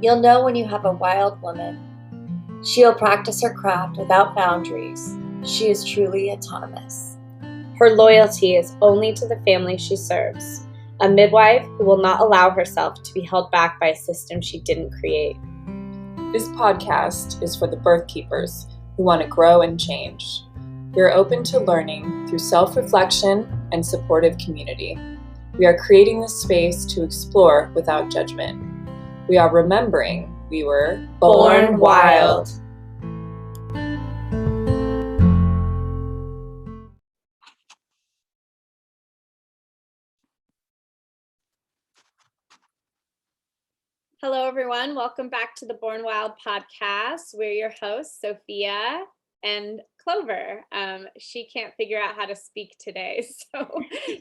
You'll know when you have a wild woman. She'll practice her craft without boundaries. She is truly autonomous. Her loyalty is only to the family she serves, a midwife who will not allow herself to be held back by a system she didn't create. This podcast is for the birth keepers who want to grow and change. We are open to learning through self-reflection and supportive community. We are creating this space to explore without judgment. We are remembering we were Born wild. Hello, everyone. Welcome back to the Born Wild podcast. We're your hosts, Sophia and Clover. She can't figure out how to speak today, so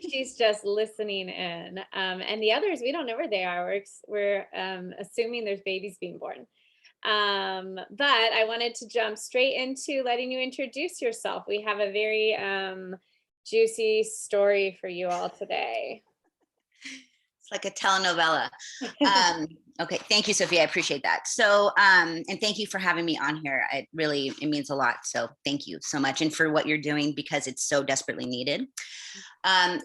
she's just listening in. And the others, we don't know where they are. We're assuming there's babies being born. But I wanted to jump straight into letting you introduce yourself. We have a very juicy story for you all today. It's like a telenovela. Okay. Thank you, Sophia. I appreciate that. So, and thank you for having me on here. It means a lot. So thank you so much. And for what you're doing, because it's so desperately needed.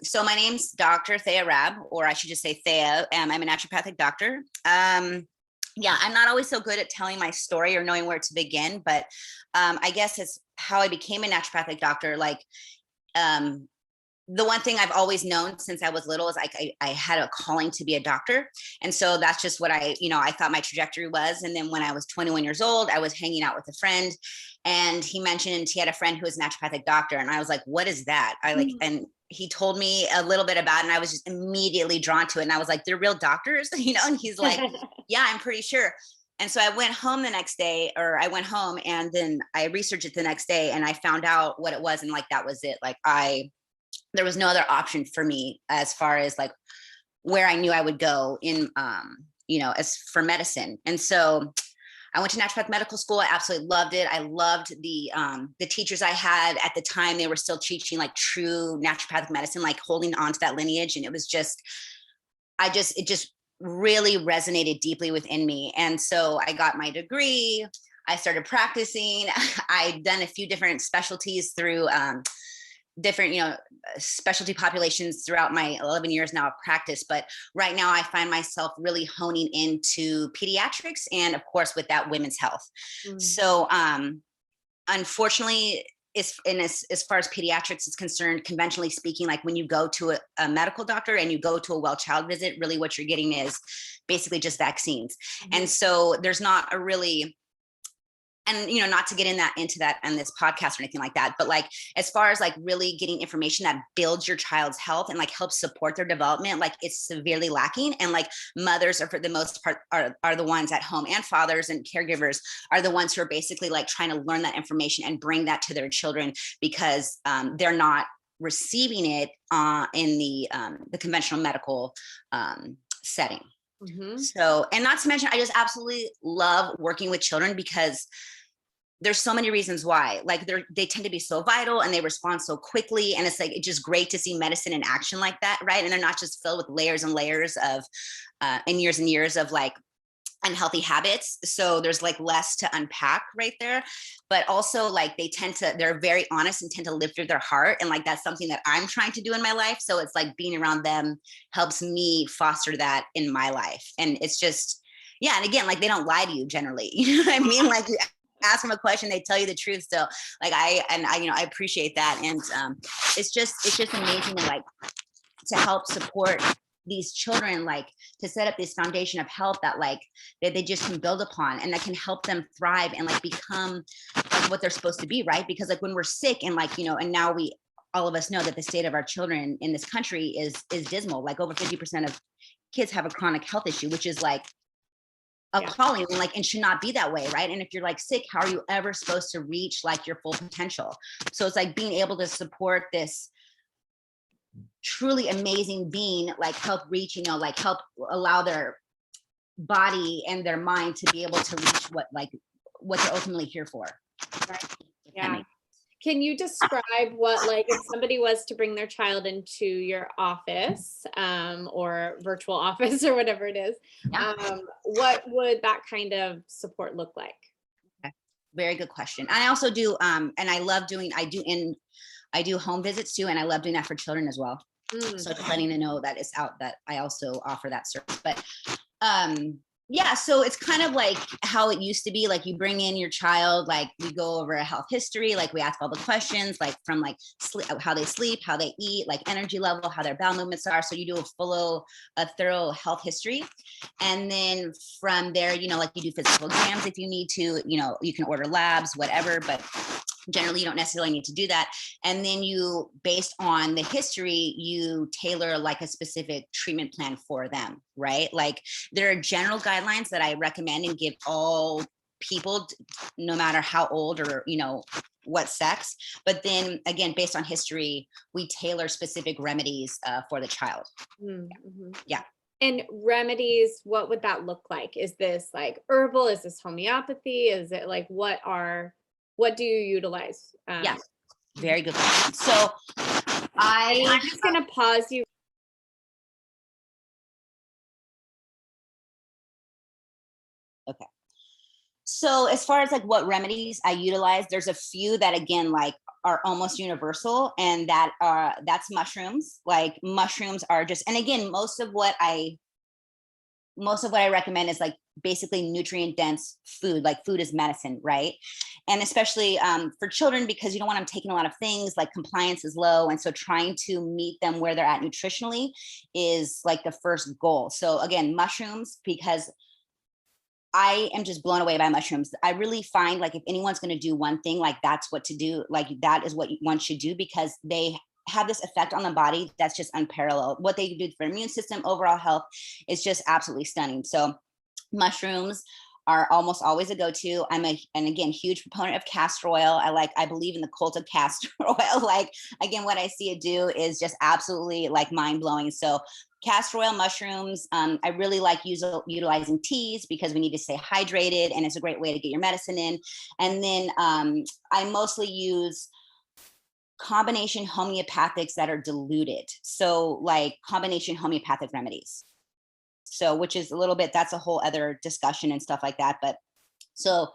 So my name's Dr. Thea Rabb, or I should just say Thea. I'm a naturopathic doctor. Yeah, I'm not always so good at telling my story or knowing where to begin, but I guess it's how I became a naturopathic doctor. The one thing I've always known since I was little is I had a calling to be a doctor. And so that's just what I thought my trajectory was. And then when I was 21 years old, I was hanging out with a friend, and he mentioned he had a friend who was a naturopathic doctor. And I was like, what is that? And he told me a little bit about it, and I was just immediately drawn to it. And I was like, they're real doctors, and he's like, yeah, I'm pretty sure. And so I went home and then I researched it the next day, and I found out what it was. And that was it. There was no other option for me as far as where I knew I would go in, as for medicine. And so I went to naturopathic medical school. I absolutely loved it. I loved the teachers I had at the time. They were still teaching true naturopathic medicine, holding on to that lineage. And it was it just really resonated deeply within me. And so I got my degree. I started practicing. I'd done a few different specialties through, different, specialty populations throughout my 11 years now of practice. But right now I find myself really honing into pediatrics, and of course with that, women's health. So unfortunately, as far as pediatrics is concerned, conventionally speaking, when you go to a medical doctor and you go to a well child visit, really what you're getting is basically just vaccines. And so there's not a really, and not to get into that on this podcast or anything like that, but as far as really getting information that builds your child's health and helps support their development, it's severely lacking. And mothers are, for the most part, are the ones at home, and fathers and caregivers are the ones who are basically trying to learn that information and bring that to their children, because they're not receiving it in the conventional medical setting. So, and not to mention, I just absolutely love working with children, because there's so many reasons why. They tend to be so vital, and they respond so quickly, and it's it's just great to see medicine in action like that, right? And they're not just filled with layers and layers of and years of unhealthy habits. So there's less to unpack right there, but also they're very honest and tend to live through their heart, and that's something that I'm trying to do in my life. So it's being around them helps me foster that in my life. And it's just, yeah. And again, they don't lie to you generally, you know what I mean? You ask them a question, they tell you the truth still. I appreciate that. And it's just amazing to help support these children, to set up this foundation of health that that they just can build upon, and that can help them thrive and become what they're supposed to be, right? Because when we're sick and and now all of us know that the state of our children in this country is dismal. Over 50% of kids have a chronic health issue, which is appalling, and should not be that way, right? And if you're sick, how are you ever supposed to reach your full potential? So it's being able to support this truly amazing being, help reach, help allow their body and their mind to be able to reach what they're ultimately here for. Right. Yeah. Can you describe what, like, if somebody was to bring their child into your office, or virtual office or whatever it is, Yeah. what would that kind of support look like? Okay. Very good question. I also do, and I love doing, I do home visits too, and I love doing that for children as well. So just letting them know that it's out, that I also offer that service. But yeah, so it's kind of like how it used to be. Like you bring in your child, like we go over a health history, like we ask all the questions, like from like how they sleep, how they eat, like energy level, how their bowel movements are. So you do a thorough health history. And then from there, you know, like you do physical exams if you need to, you know, you can order labs, whatever, but generally you don't necessarily need to do that. And then you, based on the history, you tailor like a specific treatment plan for them, right? Like there are general guidelines that I recommend and give all people, no matter how old or, you know, what sex. But then again, based on history, we tailor specific remedies for the child. Mm-hmm. Yeah. And remedies, what would that look like? Is this like herbal? Is this homeopathy? Is it like, what do you utilize? Yeah, very good question. So I'm just gonna pause you. Okay. So as far as like what remedies I utilize, there's a few that again like are almost universal, and that's mushrooms. Like mushrooms are just, and again, most of what I recommend is like basically nutrient dense food. Like food is medicine, right? And especially for children, because you don't want them taking a lot of things, like compliance is low, and so trying to meet them where they're at nutritionally is like the first goal. So again, mushrooms, because I am just blown away by mushrooms. I really find like if anyone's going to do one thing, like that's what to do. Like that is what one should do, because they have this effect on the body that's just unparalleled. What they do for immune system, overall health is just absolutely stunning. So mushrooms are almost always a go-to. And again, huge proponent of castor oil. I believe in the cult of castor oil. Like, again, what I see it do is just absolutely like mind blowing. So castor oil, mushrooms. I really like utilizing teas because we need to stay hydrated, and it's a great way to get your medicine in. And then I mostly use combination homeopathics that are diluted. So like combination homeopathic remedies. So, which is a little bit, that's a whole other discussion and stuff like that. But so,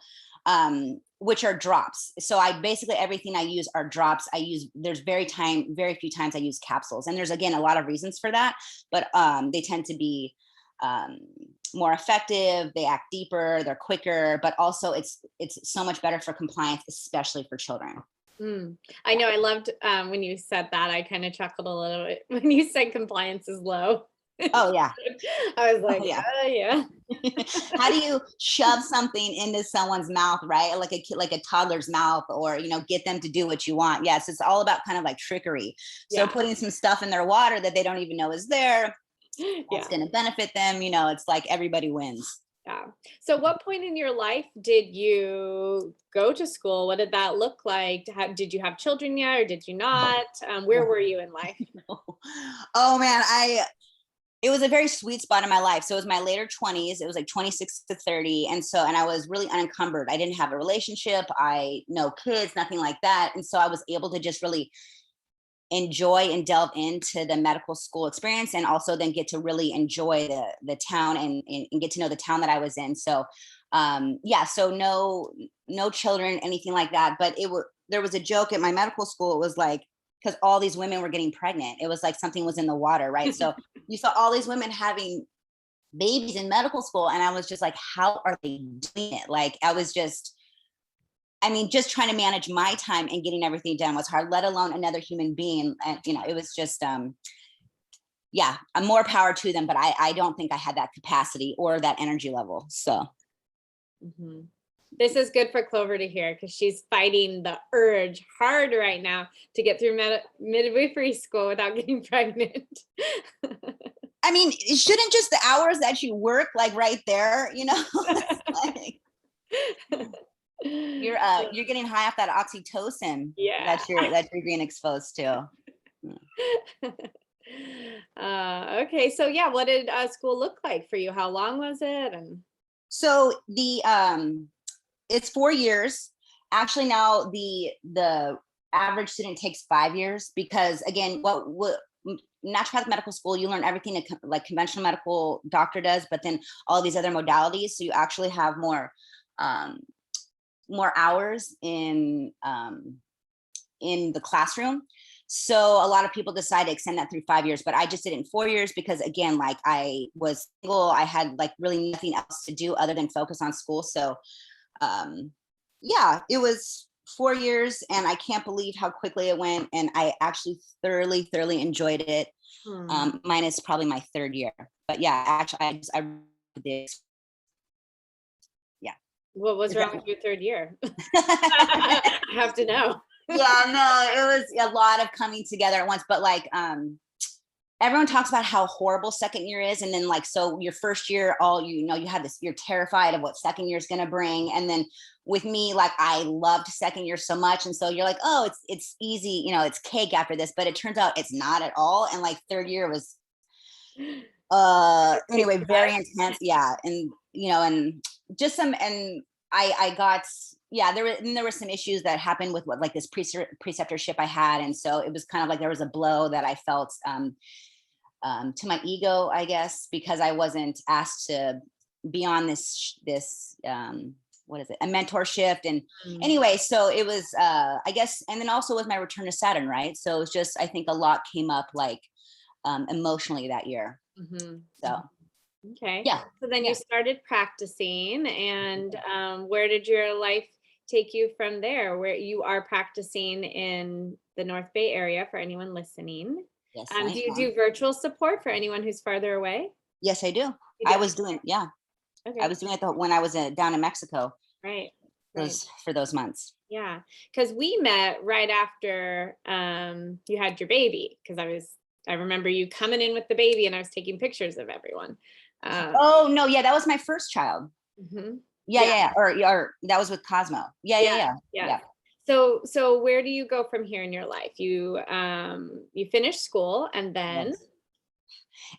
which are drops. So I basically, everything I use are drops. There's very few times I use capsules. And there's, again, a lot of reasons for that, but they tend to be more effective. They act deeper, they're quicker, but also it's so much better for compliance, especially for children. I know. I loved when you said that. I kind of chuckled a little bit when you said compliance is low. Oh yeah. I was like, oh, yeah. How do you shove something into someone's mouth, right? Like a kid, like a toddler's mouth, or, you know, get them to do what you want. Yes, it's all about kind of like trickery. So putting some stuff in their water that they don't even know is there, that's going to benefit them. You know, it's like everybody wins. Yeah. So what point in your life did you go to school? What did that look like? Did you have children yet, or did you not? Where were you in life? Oh man, it was a very sweet spot in my life. So it was my later 20s. It was like 26 to 30. And I was really unencumbered. I didn't have a relationship. No kids, nothing like that. And so I was able to just really enjoy and delve into the medical school experience, and also then get to really enjoy the town and get to know the town that I was in. So so no children, anything like that. But there was a joke at my medical school. It was like, because all these women were getting pregnant. It was like something was in the water, right? So you saw all these women having babies in medical school. And I was just like, how are they doing it? Like, just trying to manage my time and getting everything done was hard, let alone another human being. And, you know, it was just, more power to them. But I don't think I had that capacity or that energy level. So. Mm-hmm. This is good for Clover to hear, because she's fighting the urge hard right now to get through midwifery school without getting pregnant. I mean, shouldn't just the hours that you work, like right there, you know, like, you're getting high off that oxytocin that you're being exposed to. Okay, so what did school look like for you? How long was it? And so it's 4 years. Actually, now the average student takes 5 years, because again, what naturopathic medical school, you learn everything like conventional medical doctor does, but then all these other modalities. So you actually have more hours in the classroom. So a lot of people decide to extend that through 5 years, but I just did it in 4 years because, again, like I was single, I had like really nothing else to do other than focus on school. So yeah, it was 4 years, and I can't believe how quickly it went. And I actually thoroughly enjoyed it. Minus probably my 3rd year, but yeah, actually I did. Yeah. What was wrong with your 3rd year? I have to know. Yeah, no, it was a lot of coming together at once, but like everyone talks about how horrible 2nd year is, and then like, so your 1st year, you have this, you're terrified of what 2nd year is going to bring. And then with me, like I loved 2nd year so much, and so you're like, oh, it's easy, it's cake after this, but it turns out it's not at all. And like 3rd year was anyway, very intense. Yeah. And and just and I got, yeah, there were some issues that happened with what, like this preceptorship I had. And so it was kind of like there was a blow that I felt to my ego, I guess, because I wasn't asked to be on this what is it, a mentorship. And anyway, so it was I guess, and then also with my return to Saturn, right? So it was just, I think a lot came up like emotionally that year. So okay, yeah. So then you started practicing, and where did your life take you from there? Where you are practicing in the North Bay area, for anyone listening. Yes. Do you do virtual support for anyone who's farther away? Yes, I do. I was doing, yeah. Okay. I was doing it when I was down in Mexico. Right. For those months. Yeah, because we met right after you had your baby, because I remember you coming in with the baby, and I was taking pictures of everyone. Oh no, yeah, that was my first child. Yeah. Or that was with Cosmo. Yeah. So where do you go from here in your life? You finish school, and then. Yes.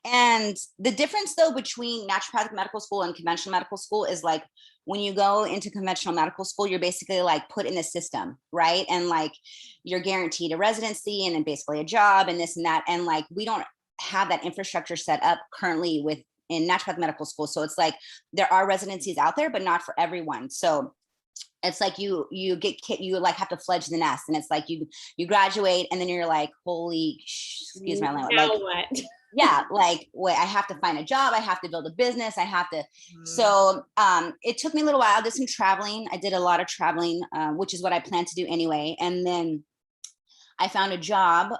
And the difference though between naturopathic medical school and conventional medical school is like, when you go into conventional medical school, you're basically like put in the system, right? And like you're guaranteed a residency and then basically a job and this and that. And like we don't have that infrastructure set up currently in naturopathic medical school. So it's like there are residencies out there, but not for everyone. So it's like you like have to fledge the nest, and it's like you graduate, and then you're like, holy, excuse my language. Now like, what? Yeah, like, wait, I have to find a job, I have to build a business, I have to. So it took me a little while. I did some traveling. I did a lot of traveling, which is what I planned to do anyway. And then I found a job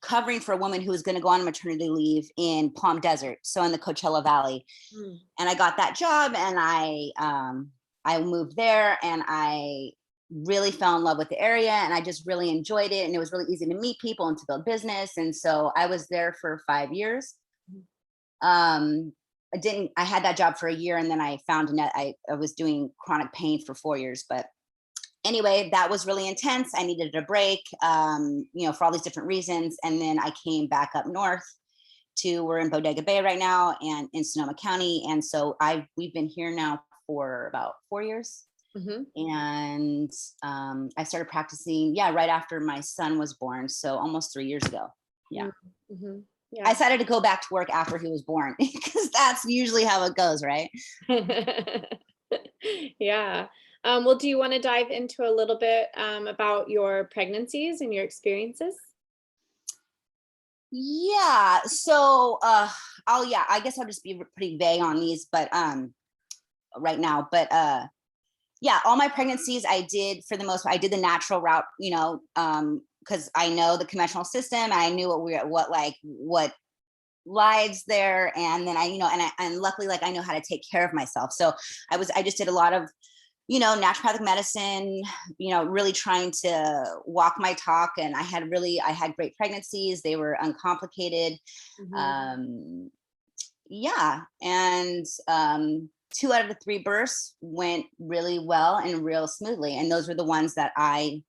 covering for a woman who was going to go on maternity leave in Palm Desert, so in the Coachella Valley. And I got that job, and I moved there, and I really fell in love with the area, and I just really enjoyed it, and it was really easy to meet people and to build business. And so I was there for 5 years. I had that job for a year, and then I found I was doing chronic pain for 4 years. But anyway, that was really intense. I needed a break, for all these different reasons. And then I came back up north we're in Bodega Bay right now, and in Sonoma County. And so we've been here now for about 4 years. And I started practicing, right after my son was born. So almost 3 years ago. Yeah. I decided to go back to work after he was born, because that's usually how it goes, right? Yeah. Well, do you want to dive into a little bit about your pregnancies and your experiences? Yeah. So I guess I'll just be pretty vague on these, but right now. But all my pregnancies I did, for the most part, I did the natural route, because I know the conventional system. I knew what lies there. And then and luckily, like, I know how to take care of myself. So I just did a lot of, naturopathic medicine, really trying to walk my talk. And I had great pregnancies. They were uncomplicated. And 2 out of the 3 births went really well and real smoothly. And those were the ones that I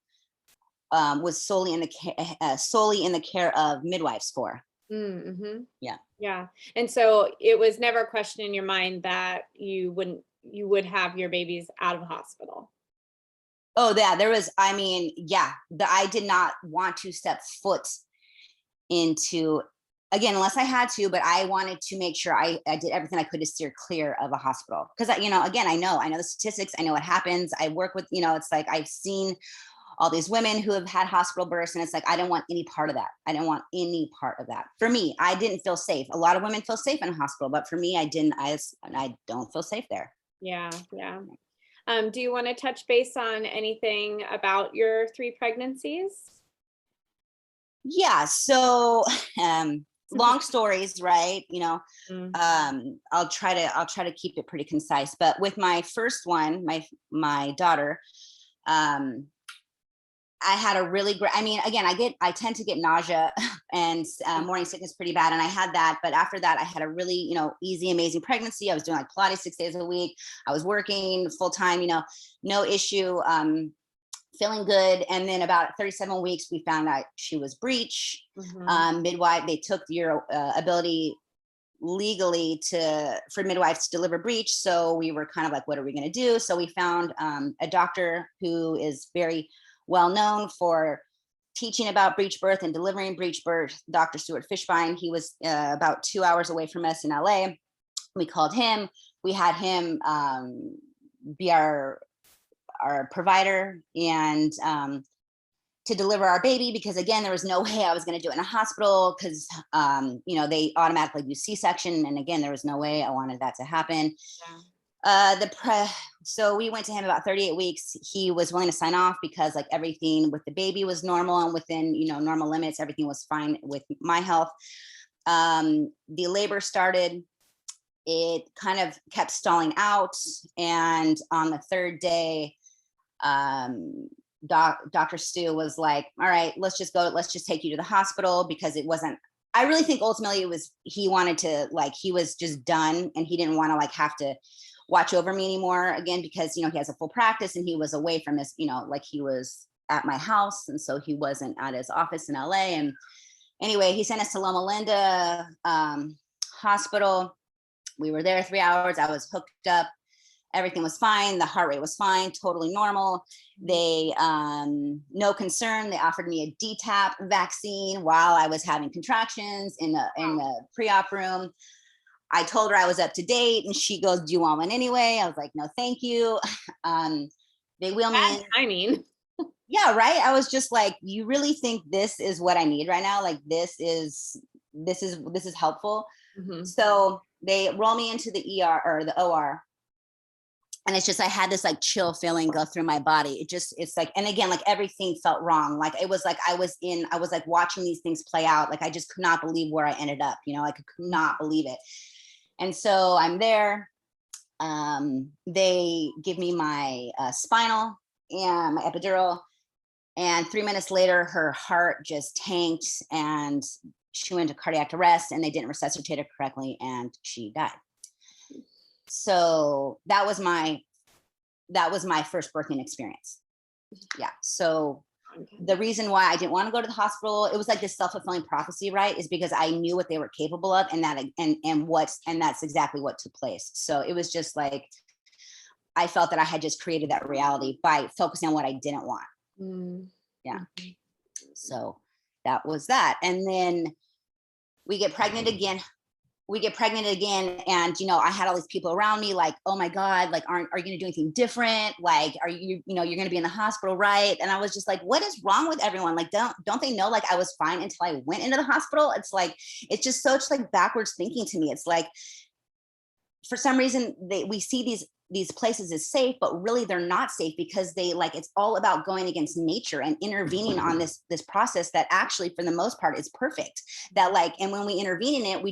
was solely in the care of midwives for. Yeah. And so it was never a question in your mind that you would have your babies out of the hospital. Oh, yeah, there was, I mean, yeah, I did not want to step foot into, again, unless I had to, but I wanted to make sure I did everything I could to steer clear of a hospital. Because, again, I know the statistics, I know what happens. I work with, it's like I've seen all these women who have had hospital births, and it's like, I didn't want any part of that. I didn't want any part of that. For me, I didn't feel safe. A lot of women feel safe in a hospital, but for me, I didn't. I don't feel safe there. Yeah. Do you want to touch base on anything about your 3 pregnancies? Yeah. So, long stories, right? I'll try to keep it pretty concise. But with my first one, my daughter, I had a really great, I mean, again, I tend to get nausea and morning sickness pretty bad. And I had that, but after that, I had a really, easy, amazing pregnancy. I was doing like Pilates 6 days a week. I was working full time, no issue, feeling good. And then about 37 weeks, we found out she was Breech. Midwife, they took your ability legally for midwives to deliver Breech. So we were kind of like, what are we going to do? So we found a doctor who is very well known for teaching about breech birth and delivering breech birth, Dr. Stuart Fishbein. He was about 2 hours away from us in LA. We called him. We had him be our provider and to deliver our baby, because again, there was no way I was going to do it in a hospital because, they automatically do C-section. And again, there was no way I wanted that to happen. Yeah. So we went to him about 38 weeks. He was willing to sign off because like everything with the baby was normal and within, normal limits, everything was fine with my health. The labor started, it kind of kept stalling out. And on the 3rd day, Dr. Stu was like, all right, let's just take you to the hospital, because it wasn't, I really think ultimately he wanted to, like, he was just done and he didn't want to like have to watch over me anymore again, because, he has a full practice and he was away from his, like he was at my house. And so he wasn't at his office in LA. And anyway, he sent us to Loma Linda hospital. We were there 3 hours. I was hooked up. Everything was fine. The heart rate was fine, totally normal. They, no concern. They offered me a DTaP vaccine while I was having contractions in the pre-op room. I told her I was up to date and she goes, do you want one anyway? I was like, no, thank you. They wheel me in. I mean, yeah, right. I was just like, you really think this is what I need right now? Like, this is helpful. So they roll me into the ER or the OR. And it's just, I had this like chill feeling go through my body. It's like, and again, like everything felt wrong. Like it was like, I was like watching these things play out. Like I just could not believe where I ended up, I could not believe it. And so I'm there. They give me my spinal and my epidural. And 3 minutes later, her heart just tanked and she went into cardiac arrest and they didn't resuscitate her correctly and she died. So that was my first birthing experience. Yeah. So the reason why I didn't want to go to the hospital, it was like this self-fulfilling prophecy, right? Is because I knew what they were capable of and that's exactly what took place. So it was just like, I felt that I had just created that reality by focusing on what I didn't want. Yeah. So that was that. And then we get pregnant again. And, I had all these people around me like, oh my God, like, are you going to do anything different? Like, are you, you're going to be in the hospital, right? And I was just like, what is wrong with everyone? Like, don't they know, like I was fine until I went into the hospital? It's like, it's just such like backwards thinking to me. It's like, for some reason we see these places as safe, but really they're not safe because it's all about going against nature and intervening on this process that actually for the most part is perfect. That and when we intervene in it,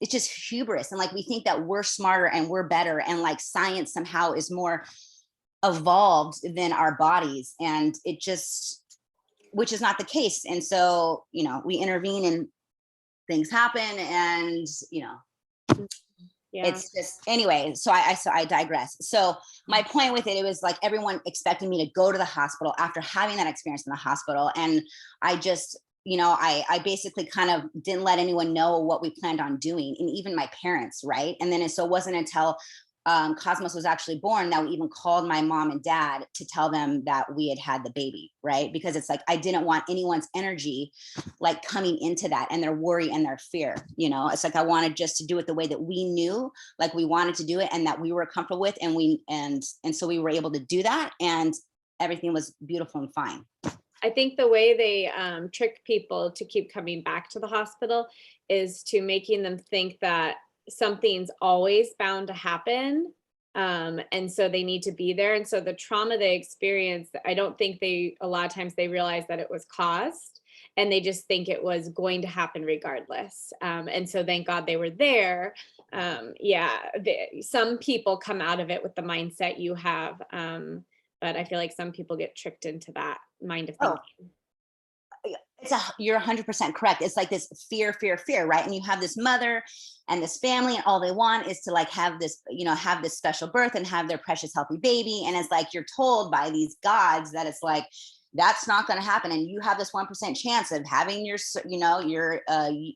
it's just hubris. And we think that we're smarter and we're better. And science somehow is more evolved than our bodies. And which is not the case. And so, we intervene and things happen and, yeah. It's just, anyway, so I digress. So my point with it was like everyone expected me to go to the hospital after having that experience in the hospital. And I just, I basically kind of didn't let anyone know what we planned on doing, and even my parents, right? And then so it wasn't until Cosmos was actually born, that we even called my mom and dad to tell them that we had had the baby, right? Because it's like, I didn't want anyone's energy like coming into that and their worry and their fear, you know? It's like, I wanted just to do it the way that we knew, like we wanted to do it and that we were comfortable with. And so we were able to do that, and everything was beautiful and fine. I think the way they trick people to keep coming back to the hospital is to making them think that something's always bound to happen. And so they need to be there. And so the trauma they experience, I don't think a lot of times they realize that it was caused, and they just think it was going to happen regardless. And so thank God they were there. Some people come out of it with the mindset you have. But I feel like some people get tricked into that mind of thinking. You're 100% correct. It's like this fear, right? And you have this mother and this family, and all they want is to like have this, you know, have this special birth and have their precious healthy baby. And it's like, you're told by these gods that it's like, that's not going to happen. And you have this 1% chance of having your, you know, your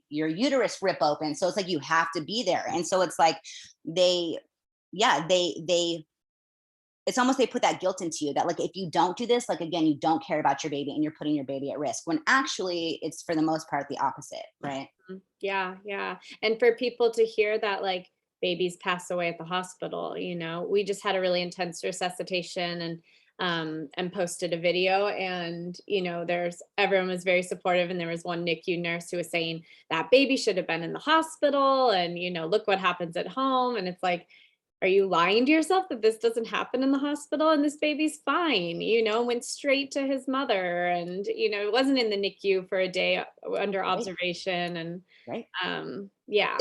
uterus rip open. So it's like, you have to be there. And so it's like, it's almost, they put that guilt into you that like, if you don't do this, like, again, you don't care about your baby and you're putting your baby at risk, when actually it's for the most part the opposite, right? Yeah. And for people to hear that like babies pass away at the hospital, you know, we just had a really intense resuscitation and posted a video, and, you know, everyone was very supportive. And there was one NICU nurse who was saying that baby should have been in the hospital, and, you know, look what happens at home. And it's like, are you lying to yourself that this doesn't happen in the hospital? And this baby's fine, you know, went straight to his mother, and, you know, it wasn't in the NICU for a day under observation. And right. Yeah.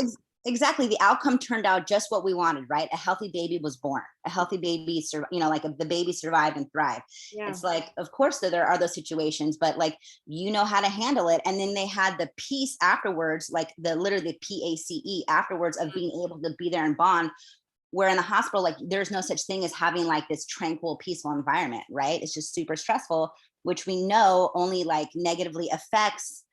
Exactly. The outcome turned out just what we wanted, right? A healthy baby was born. A healthy baby, you know, like the baby survived and thrived. Yeah. It's like, of course, there are those situations, but like, you know how to handle it. And then they had the peace afterwards, like literally PACE afterwards, of being able to be there and bond. Where in the hospital, like, there's no such thing as having like this tranquil, peaceful environment, right? It's just super stressful, which we know only like negatively affects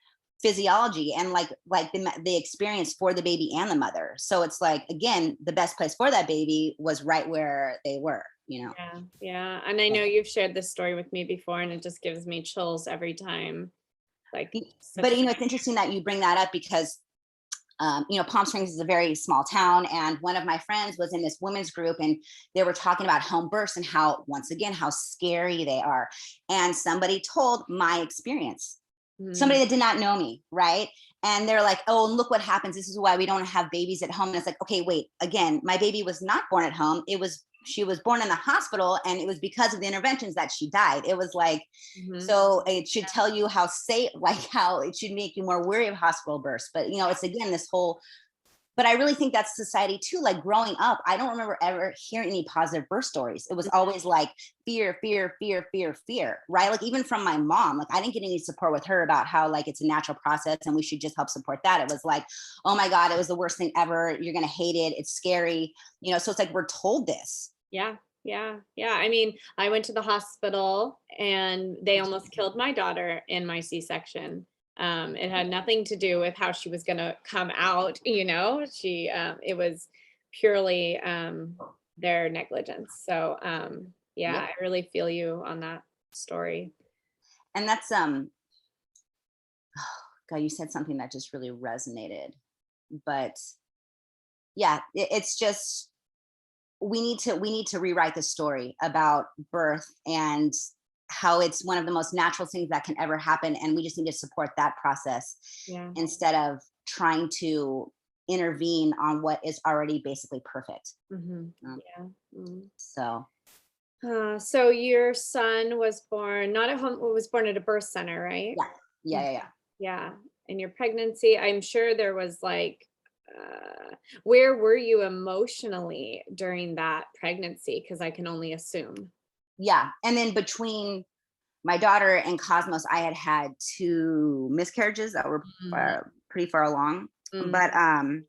physiology and like the experience for the baby and the mother. So it's like, again, the best place for that baby was right where they were, you know? Yeah. And I know you've shared this story with me before, and it just gives me chills every time. Like, but you know, it's interesting that you bring that up, because you know, Palm Springs is a very small town, and one of my friends was in this women's group, and they were talking about home births and how, once again, how scary they are. And somebody told my experience, somebody that did not know me, right? And they're like, oh, and look what happens. This is why we don't have babies at home. And it's like, okay, wait, again, my baby was not born at home. She was born in the hospital, and it was because of the interventions that she died. It was like, so it should tell you how safe, like how it should make you more wary of hospital births. But, you know, it's again, this whole, but I really think that's society too. Like growing up, I don't remember ever hearing any positive birth stories. It was always like fear, right? Like even from my mom, like I didn't get any support with her about how like it's a natural process and we should just help support that. It was like, oh my God, it was the worst thing ever. You're going to hate it. It's scary. You know, so it's like, we're told this. Yeah. I mean, I went to the hospital and they almost killed my daughter in my C-section. It had nothing to do with how she was going to come out, you know, it was purely their negligence. So I really feel you on that story. And that's God, you said something that just really resonated. But yeah, it's just, we need to rewrite the story about birth and how it's one of the most natural things that can ever happen, and we just need to support that process instead of trying to intervene on what is already basically perfect. So your son was born not at home, was born at a birth center, right? Yeah. And your pregnancy, I'm sure there was like, where were you emotionally during that pregnancy? Because I can only assume. Yeah. And then between my daughter and Cosmos, I had 2 miscarriages that were pretty far along. But I'm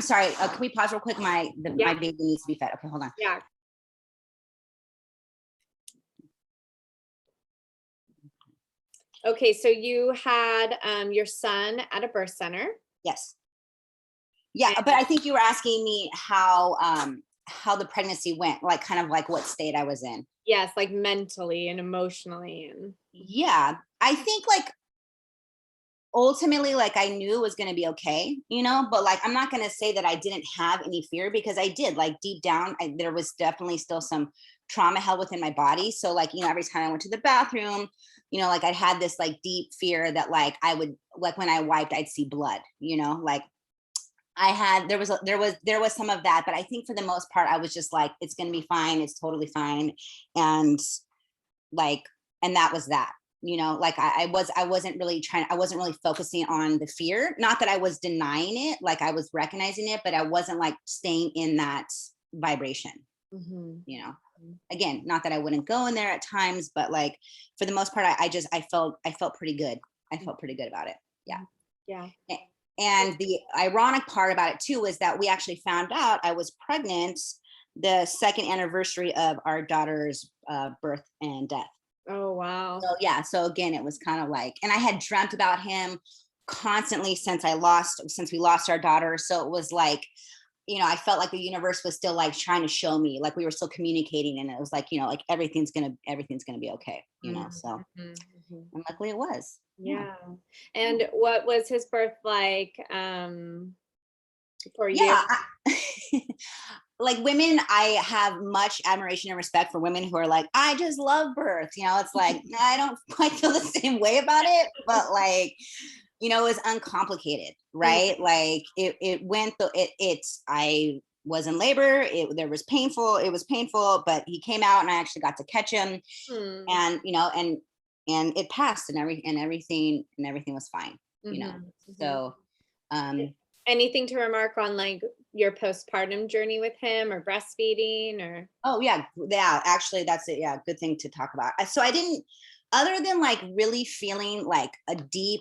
sorry. Can we pause real quick? My baby needs to be fed. Okay, hold on. Yeah. Okay, so you had your son at a birth center. Yes. Yeah, but I think you were asking me how the pregnancy went, like kind of like what state I was in. Yes, like mentally and emotionally. And Yeah, I think like ultimately, like I knew it was going to be okay, but like I'm not going to say that I didn't have any fear, because I did. Like deep down, there was definitely still some trauma held within my body. So like, every time I went to the bathroom, like I had this like deep fear that like I would, like when I wiped, I'd see blood, like I had, there was some of that, but I think for the most part, I was just like, it's going to be fine. It's totally fine. And like, and that was that, like I wasn't really focusing on the fear. Not that I was denying it, like I was recognizing it, but I wasn't like staying in that vibration, again, not that I wouldn't go in there at times, but like for the most part, I felt pretty good. I felt pretty good about it. Yeah. Yeah. And the ironic part about it too was that we actually found out I was pregnant the second anniversary of our daughter's birth and death. Oh, wow. So yeah, so again, it was kind of like, and I had dreamt about him constantly since we lost our daughter. So it was like, I felt like the universe was still like trying to show me, like we were still communicating, and it was like, like everything's gonna be okay, so and luckily it was. Yeah. And what was his birth like for you? Yeah. Like women, I have much admiration and respect for women who are like, I just love birth. It's like, I don't quite feel the same way about it, but like, it was uncomplicated, right? Like it went, I was in labor. It was painful, but he came out and I actually got to catch him, and, and it passed, and everything was fine, so, anything to remark on like your postpartum journey with him or breastfeeding or? Oh yeah, actually that's it. Yeah, good thing to talk about. So I didn't, other than like really feeling like a deep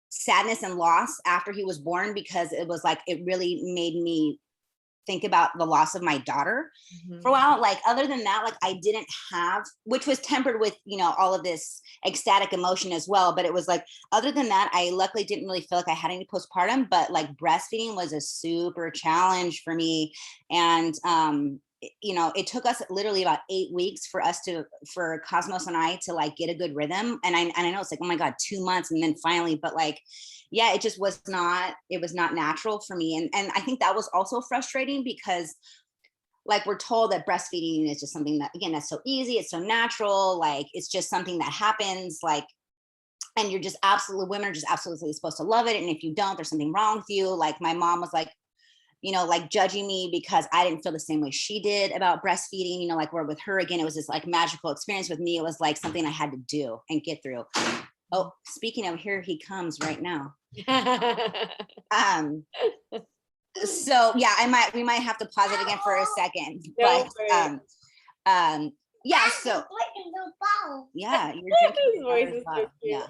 sadness and loss after he was born, because it was like, it really made me think about the loss of my daughter for a while. Like other than that, like I didn't have, which was tempered with, all of this ecstatic emotion as well. But it was like, other than that, I luckily didn't really feel like I had any postpartum, but like breastfeeding was a super challenge for me. And, it took us literally about 8 weeks for Cosmos and I to like get a good rhythm. And I know it's like, oh my God, 2 months. And then finally, but like, yeah, it just was not natural for me. And I think that was also frustrating, because like we're told that breastfeeding is just something that, again, that's so easy. It's so natural. Like, it's just something that happens, like, and women are just absolutely supposed to love it. And if you don't, there's something wrong with you. Like my mom was like, like judging me because I didn't feel the same way she did about breastfeeding, like where with her, again, it was this like magical experience. With me, it was like something I had to do and get through. Oh, speaking of, here he comes right now. So yeah, we might have to pause it again for a second, but yeah, so yeah, you're drinking voice is so yeah.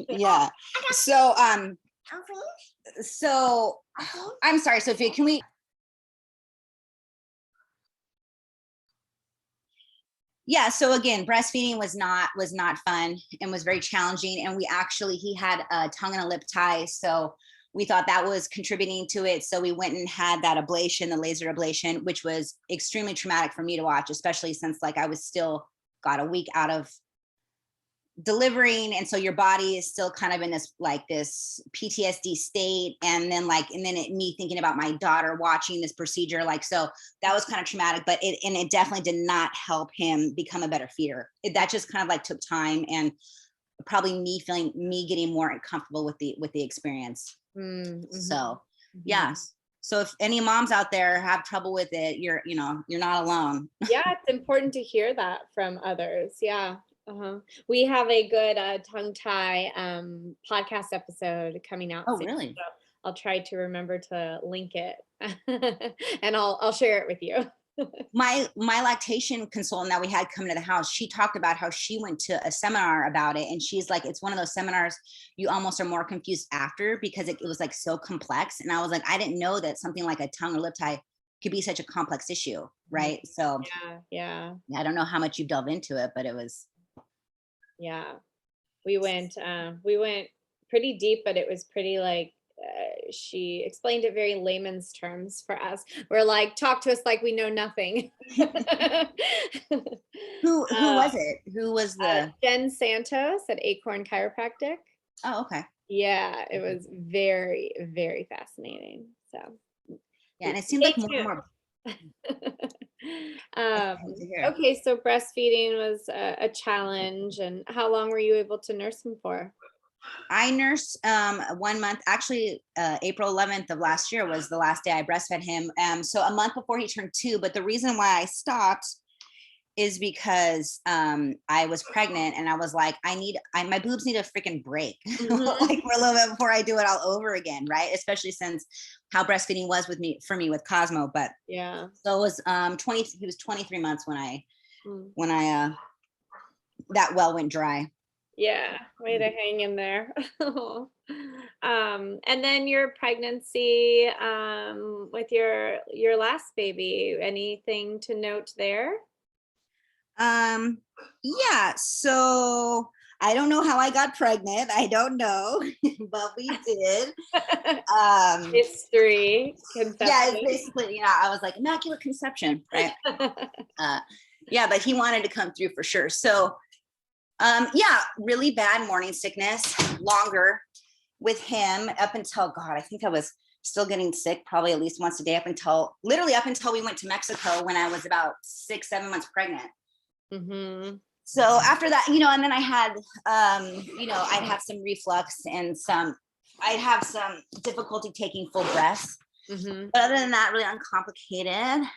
Yeah, so so I'm sorry, Sophia, can we? Yeah, so again, breastfeeding was not fun and was very challenging. And he had a tongue and a lip tie. So we thought that was contributing to it. So we went and had that ablation, the laser ablation, which was extremely traumatic for me to watch, especially since like I was still got a week out of delivering, and so your body is still kind of in this PTSD state, and then me thinking about my daughter watching this procedure, like, so that was kind of traumatic. But it definitely did not help him become a better feeder. That just kind of like took time, and probably me getting more comfortable with the experience. So yeah, so if any moms out there have trouble with it, you're not alone. Yeah, it's important to hear that from others. Yeah. We have a good tongue tie podcast episode coming out soon. Really? So I'll try to remember to link it and I'll share it with you. My lactation consultant that we had come to the house, she talked about how she went to a seminar about it, and she's like, it's one of those seminars you almost are more confused after, because it was like so complex. And I was like, I didn't know that something like a tongue or lip tie could be such a complex issue, right? So yeah, I don't know how much you delve into it, but it was. Yeah, we went pretty deep, but it was pretty like she explained it very layman's terms for us. We're like, talk to us like we know nothing. Who was it? Who was the Jen Santos at Acorn Chiropractic. Oh, okay. Yeah, it was very, very fascinating. So yeah, and it seemed like more and more. Okay, so breastfeeding was a challenge, and how long were you able to nurse him for? I nursed 1 month. Actually, April 11th of last year was the last day I breastfed him. So a month before he turned 2. But the reason why I stopped is because I was pregnant, and I was like, my boobs need a freaking break, like for a little bit before I do it all over again, right? Especially since how breastfeeding was for me with Cosmo. But yeah, so it was he was 23 months when I that well went dry. Yeah, way to hang in there. And then your pregnancy with your last baby, anything to note there? Yeah, so I don't know how I got pregnant. I don't know, but we did. History, conception. Yeah, it's basically, I was like immaculate conception, right? Yeah, but he wanted to come through for sure. So yeah, really bad morning sickness, longer with him up until, God, I think I was still getting sick probably at least once a day up until we went to Mexico when I was about 6-7 months pregnant. So after that, and then I had, I'd have some reflux and I'd have some difficulty taking full breaths. But other than that, really uncomplicated.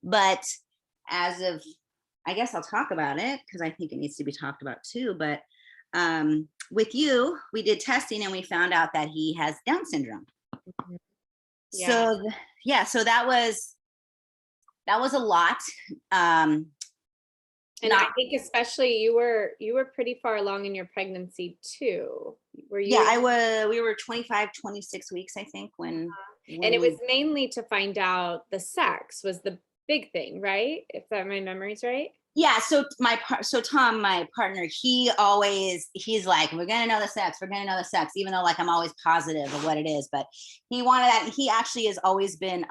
But as of, I guess I'll talk about it because I think it needs to be talked about too. But with you, we did testing and we found out that he has Down syndrome. Yeah. So that was a lot. And I think especially you were pretty far along in your pregnancy too. Were you? Yeah, we were 25, 26 weeks, I think, when and it was mainly to find out the sex was the big thing, right? If my memory's right. Yeah. So Tom, my partner, he's like, we're going to know the sex. We're going to know the sex, even though like I'm always positive of what it is. But he wanted that. He actually has always been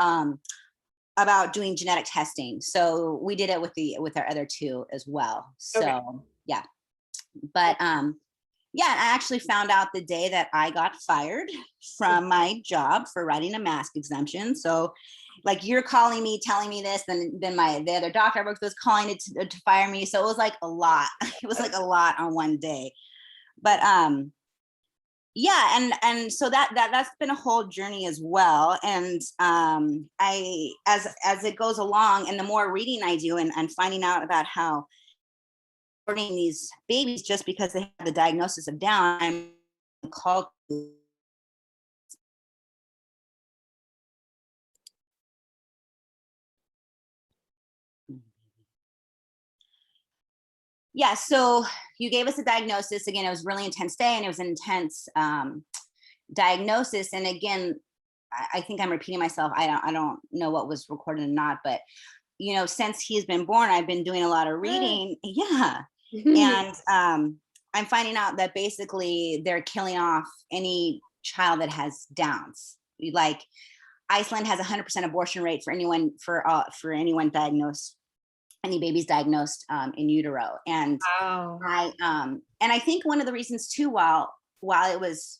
about doing genetic testing. So we did it with our other two as well. So okay. Yeah. But yeah, I actually found out the day that I got fired from my job for writing a mask exemption. So like you're calling me, telling me this, then the other doctor I worked with was calling it to fire me. So it was like a lot. It was like a lot on one day. But yeah, and so that's been a whole journey as well. And I as it goes along, and the more reading I do and finding out about how supporting these babies just because they have the diagnosis of Down, I'm called. Yeah, so you gave us a diagnosis. Again, it was a really intense day, and it was an intense diagnosis. And again, I think I'm repeating myself. I don't know what was recorded and not, but since he's been born, I've been doing a lot of reading. Yeah. And I'm finding out that basically they're killing off any child that has Downs. Like Iceland has 100% abortion rate for anyone diagnosed, any babies diagnosed in utero. And wow. I think one of the reasons too, while it was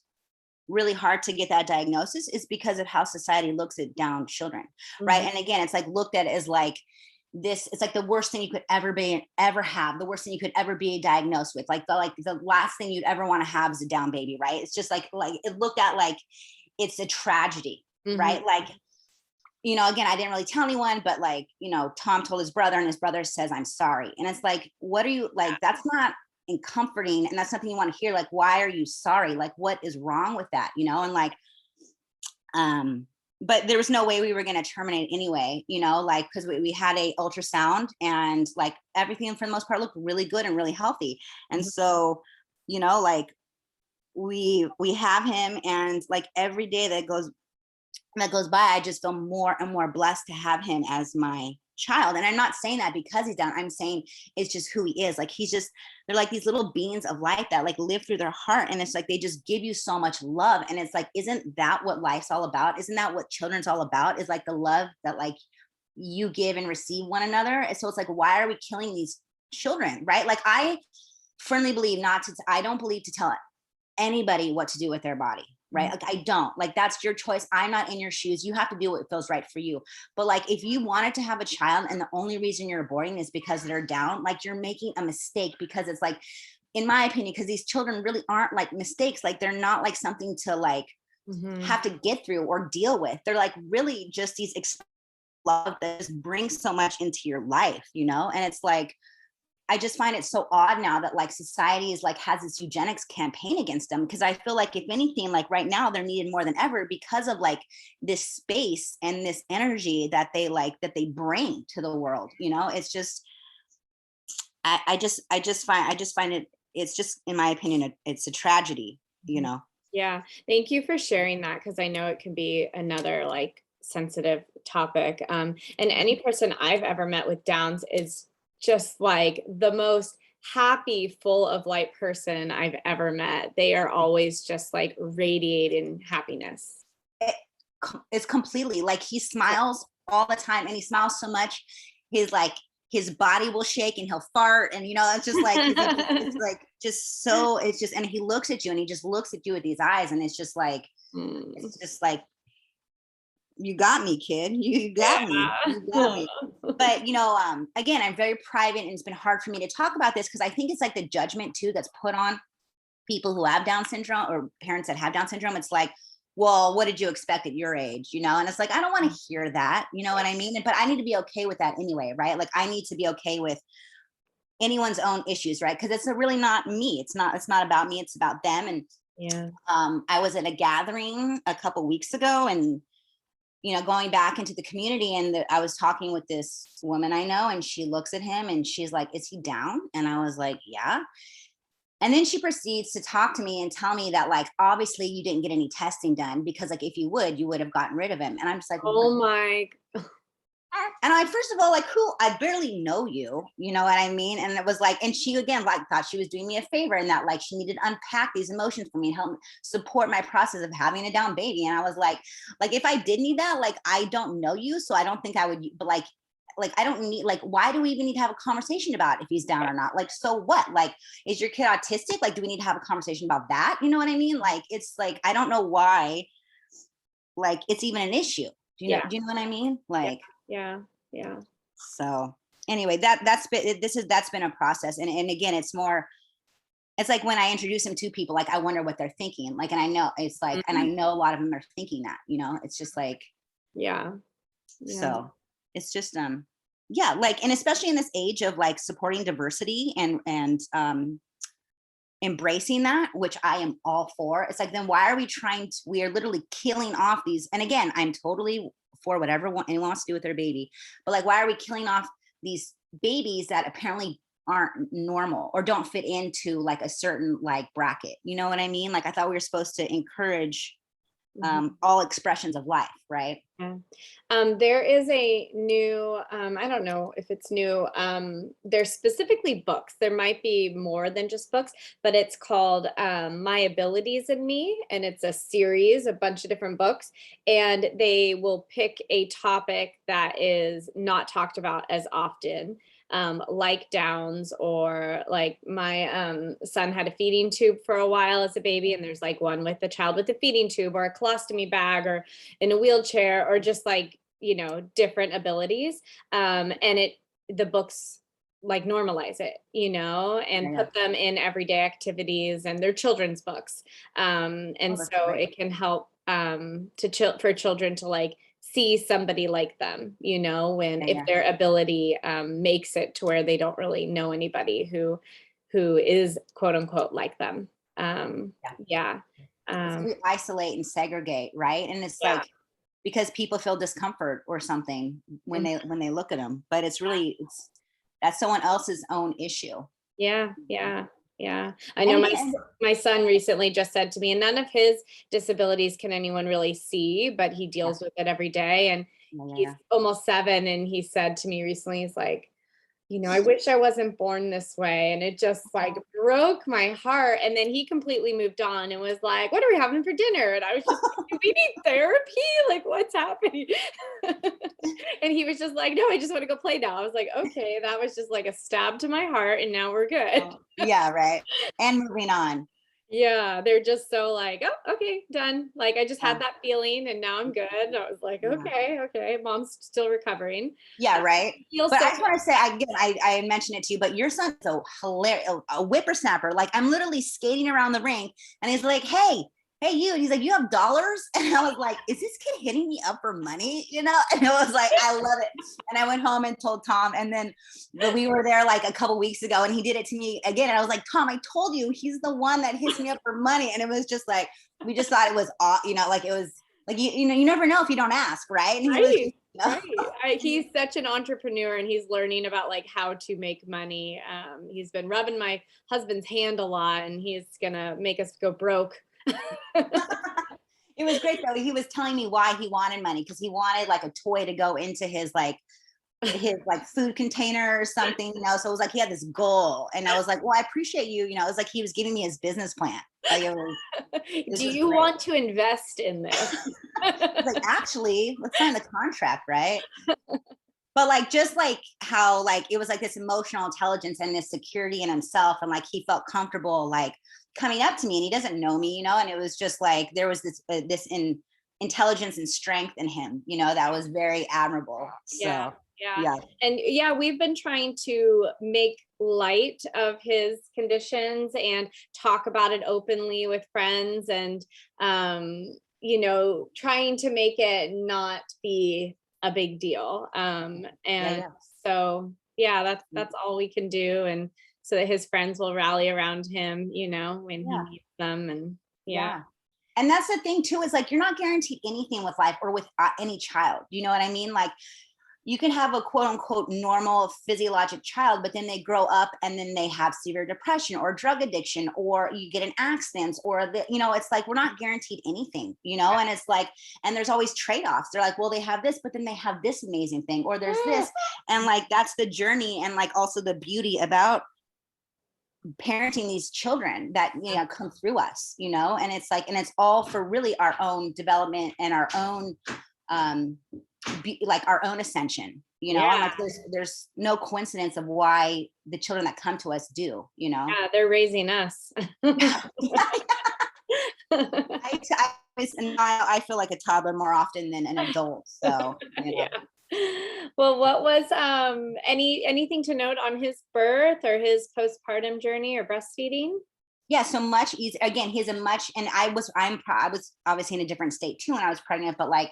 really hard to get that diagnosis, is because of how society looks at Down children, right? And again, it's like looked at as like this. It's like the worst thing you could ever have, the worst thing you could ever be diagnosed with. Like the last thing you'd ever want to have is a Down baby, right? It's just like it looked at like it's a tragedy, right? Like. Again, I didn't really tell anyone, but like, Tom told his brother, and his brother says, I'm sorry. And it's like, what are you like? That's not comforting. And that's something you want to hear. Like, why are you sorry? Like, what is wrong with that? And like, but there was no way we were going to terminate anyway, like, cause we had a ultrasound, and like everything for the most part looked really good and really healthy. And so, like we have him, and like every day that goes by, I just feel more and more blessed to have him as my child. And I'm not saying that because he's down. I'm saying it's just who he is. Like, they're like these little beings of light that like live through their heart. And it's like, they just give you so much love. And it's like, isn't that what life's all about? Isn't that what children's all about? Is like the love that like you give and receive one another. And so it's like, why are we killing these children? Right? Like, I firmly believe I don't believe to tell anybody what to do with their body. Right? Like, I don't. Like, that's your choice. I'm not in your shoes. You have to do what feels right for you. But like, if you wanted to have a child and the only reason you're aborting is because they're down, like, you're making a mistake, because it's like, in my opinion, because these children really aren't like mistakes. Like, they're not like something to like have to get through or deal with. They're like really just these love that just brings so much into your life, you know? And it's like, I just find it so odd now that like society is like has this eugenics campaign against them, because I feel like if anything, like right now they're needed more than ever because of like this space and this energy that they bring to the world. You know, it's just, I just find it's just, in my opinion, it's a tragedy, you know? Yeah. Thank you for sharing that. 'Cause I know it can be another like sensitive topic. And any person I've ever met with Downs is just like the most happy, full of light person I've ever met. They are always just like radiating happiness. It's completely like, he smiles all the time, and he smiles so much, his body will shake and he'll fart, and you know, it's just like, it's like just so, it's just, and he looks at you and he just looks at you with these eyes, and it's just like, it's just like, you got me, kid. You got me. You got me. But you know, again, I'm very private, and it's been hard for me to talk about this because I think it's like the judgment too that's put on people who have Down syndrome, or parents that have Down syndrome. It's like, well, what did you expect at your age? You know, and it's like, I don't want to hear that. You know what I mean? But I need to be okay with that anyway, right? Like, I need to be okay with anyone's own issues, right? Because it's really not me. It's not about me. It's about them. And yeah, I was at a gathering a couple weeks ago, and you know, going back into the community, and I was talking with this woman I know, and she looks at him and she's like, is he down? And I was like, yeah. And then she proceeds to talk to me and tell me that like, obviously you didn't get any testing done, because like, if you would have gotten rid of him. And I'm just like, oh my. and I, first of all, like, who, I barely know you, you know what I mean? And it was like, and she again, like, thought she was doing me a favor, and that like, she needed to unpack these emotions for me and help support my process of having a down baby. And I was like, if I did need that, like, I don't know you, so I don't think I would, but like, I don't need, like, why do we even need to have a conversation about if he's down or not? Like, so what? Like, is your kid autistic? Like, do we need to have a conversation about that? You know what I mean? Like, it's like, I don't know why, like, it's even an issue. Do you know what I mean? Like, yeah. So anyway, that's been a process. And again, it's like when I introduce them to people, like, I wonder what they're thinking. Like, and I know it's like, and I know a lot of them are thinking that, you know, it's just like, yeah. So it's just, yeah, like, and especially in this age of like supporting diversity and embracing that, which I am all for. It's like, then why are we are literally killing off these, and again, I'm totally for whatever anyone wants to do with their baby, but like, why are we killing off these babies that apparently aren't normal or don't fit into like a certain like bracket? You know what I mean? Like, I thought we were supposed to encourage all expressions of life, right? Yeah. There is a new, I don't know if it's new, there's specifically books. There might be more than just books, but it's called My Abilities in Me. And it's a series, a bunch of different books. And they will pick a topic that is not talked about as often. Like Downs, or like my son had a feeding tube for a while as a baby, and there's like one with the child with a feeding tube, or a colostomy bag, or in a wheelchair, or just like, you know, different abilities. And the books like normalize it, you know, and put them in everyday activities, and they're children's books. And so it can help for children to like see somebody like them, you know, if their ability makes it to where they don't really know anybody who is quote unquote like them. We isolate and segregate, right? And it's like, because people feel discomfort or something when they look at them, but it's that's someone else's own issue. Yeah. I know my son recently just said to me, and none of his disabilities can anyone really see, but he deals with it every day. And he's almost 7. And he said to me recently, he's like, I wish I wasn't born this way. And it just like broke my heart. And then he completely moved on and was like, what are we having for dinner? And I was just like, do we need therapy? Like, what's happening? And he was just like, no, I just want to go play now. I was like, okay, that was just like a stab to my heart. And now we're good. Yeah, right. And moving on. Yeah, they're just so like, oh, okay, done. Like I just had that feeling and now I'm good. And I was like, okay, mom's still recovering. Yeah, right. But I just want to say, I mentioned it to you, but your son's a hilarious, a whippersnapper. Like I'm literally skating around the ring and he's like, hey, you. And he's like, you have dollars? And I was like, is this kid hitting me up for money? And it was like, I love it. And I went home and told Tom. And then we were there like a couple weeks ago and he did it to me again. And I was like, Tom, I told you he's the one that hits me up for money. And it was just like, we just thought it was, like it was like, you never know if you don't ask. Right. And he was, right. He's such an entrepreneur and he's learning about like how to make money. He's been rubbing my husband's hand a lot and he's going to make us go broke. It was great though. He was telling me why he wanted money because he wanted like a toy to go into his food container or something, so it was like he had this goal and I was like, well, I appreciate you, it was like he was giving me his business plan. Like do you want to invest in this? Like, actually, let's sign the contract, right? But like just like how like it was like this emotional intelligence and this security in himself and like he felt comfortable like coming up to me and he doesn't know me, and it was just like there was this intelligence and strength in him, that was very admirable. So yeah. And we've been trying to make light of his conditions and talk about it openly with friends and trying to make it not be a big deal. So that's all we can do, and so that his friends will rally around him, when he needs them. And and that's the thing too, is like you're not guaranteed anything with life or with any child, you know what I mean? Like you can have a quote unquote normal physiologic child, but then they grow up and then they have severe depression or drug addiction, or you get an accident, or it's like we're not guaranteed anything, and it's like, and there's always trade-offs. They're like, well, they have this, but then they have this amazing thing, or there's this, and like that's the journey, and like also the beauty about parenting these children that come through us, and it's like, and it's all for really our own development and our own like our own ascension, and like there's no coincidence of why the children that come to us do, they're raising us. I feel like a toddler more often than an adult, so Well, what was anything to note on his birth or his postpartum journey or breastfeeding? Yeah, so much easier. Again, and I was obviously in a different state too when I was pregnant, but like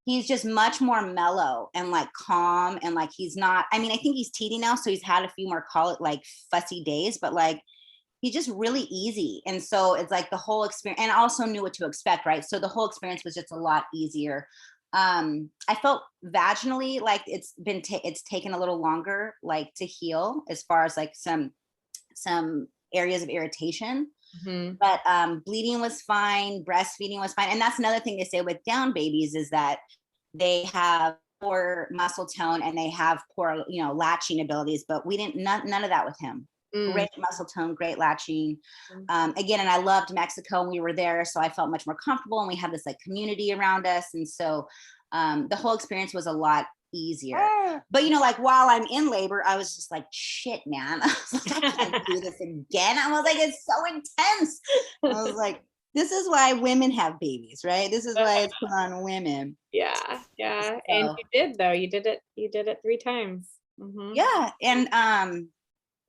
he's just much more mellow and like calm, and like he's not, I think he's teething now, so he's had a few more, call it like fussy days, but like he's just really easy. And so it's like the whole experience, and I also knew what to expect, right? So the whole experience was just a lot easier. I felt vaginally like it's taken a little longer like to heal as far as like some areas of irritation. But bleeding was fine, breastfeeding was fine. And that's another thing they say with Down babies is that they have poor muscle tone and they have poor, latching abilities, but we didn't, none of that with him. Great muscle tone, great latching. Again, and I loved Mexico and we were there, so I felt much more comfortable and we had this like community around us. And so the whole experience was a lot easier. But like while I'm in labor, I was just like, shit, man. I was like, I can't do this again. I was like, it's so intense. I was like, this is why women have babies, right? This is why it's put on women. Yeah. So, and you did though. You did it 3 times. Yeah. And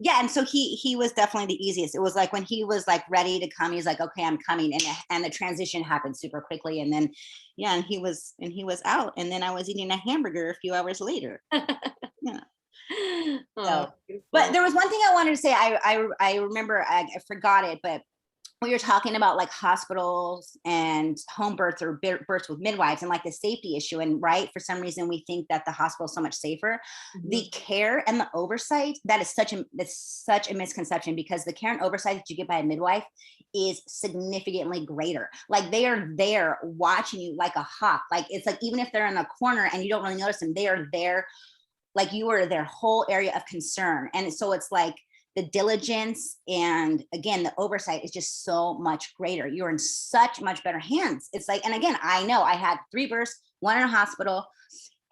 and so he was definitely the easiest. It was like when he was like ready to come, he's like, okay, I'm coming. And the transition happened super quickly. And then, and he was out. And then I was eating a hamburger a few hours later. So, but there was one thing I wanted to say. I remember, I forgot it, but when you're talking about like hospitals and home births or births with midwives and like the safety issue, and right, for some reason we think that the hospital is so much safer. The care and the oversight, that's such a misconception, because the care and oversight that you get by a midwife is significantly greater. Like they are there watching you like a hawk. Like it's like, even if they're in a corner and you don't really notice them, they are there, like you are their whole area of concern. And so it's like the diligence and again, the oversight is just so much greater. You're in such much better hands. It's like, and again, I know I had 3 births, 1 in a hospital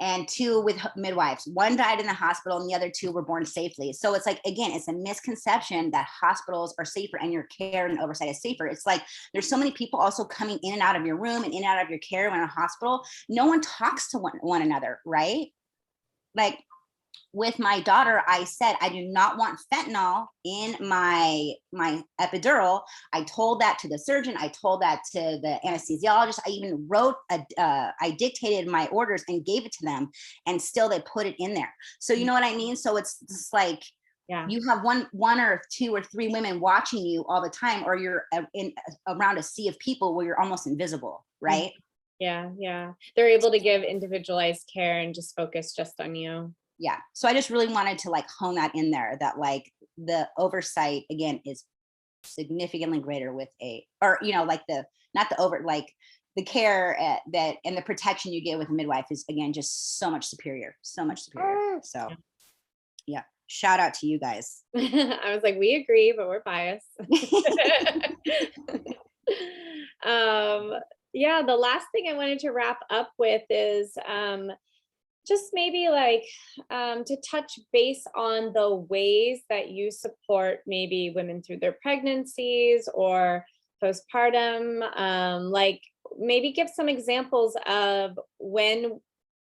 and 2 with midwives. 1 died in the hospital and the other 2 were born safely. So it's like, again, it's a misconception that hospitals are safer and your care and oversight is safer. It's like, there's so many people also coming in and out of your room and in and out of your care when in a hospital. No one talks to one another, right? Like, with my daughter, I said, I do not want fentanyl in my epidural. I told that to the surgeon. I told that to the anesthesiologist. I even wrote, I dictated my orders and gave it to them, and still they put it in there. So you know what I mean? So it's just like, you have one or 2 or 3 women watching you all the time, or you're around a sea of people where you're almost invisible, right? Yeah. They're able to give individualized care and just focus just on you. Yeah. So I just really wanted to like hone that in there, that like the oversight again is significantly greater with like the care that and the protection you get with a midwife is again just so much superior. So yeah, shout out to you guys. I was like, we agree, but we're biased. Yeah, the last thing I wanted to wrap up with is just maybe like to touch base on the ways that you support maybe women through their pregnancies or postpartum. Like maybe give some examples of when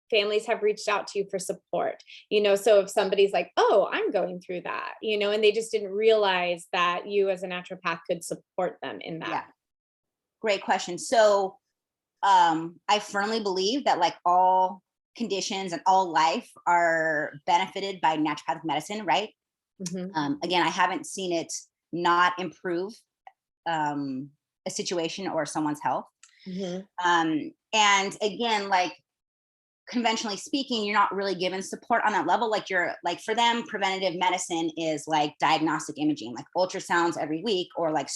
families have reached out to you for support, so if somebody's like, oh, I'm going through that, and they just didn't realize that you as a naturopath could support them in that. Yeah. Great question. So I firmly believe that like all conditions and all life are benefited by naturopathic medicine, right? Again, I haven't seen it not improve a situation or someone's health. And again, like conventionally speaking, you're not really given support on that level. Like for them, preventative medicine is like diagnostic imaging, like ultrasounds every week, or like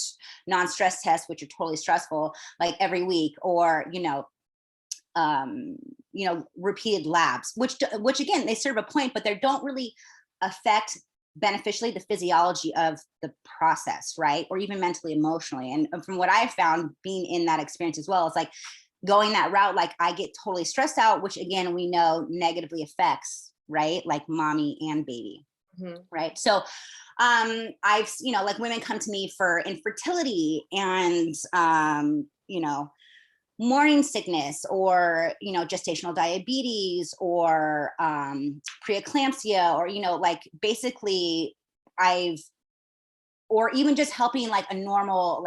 non-stress tests, which are totally stressful, like every week, or, repeated labs, which again, they serve a point, but they don't really affect beneficially the physiology of the process, right? Or even mentally, emotionally. And from what I've found being in that experience as well, it's like going that route, like I get totally stressed out, which again, we know negatively affects, right? Like mommy and baby, right? So I've, like women come to me for infertility and, morning sickness, or gestational diabetes, or preeclampsia, or like basically or even just helping like a normal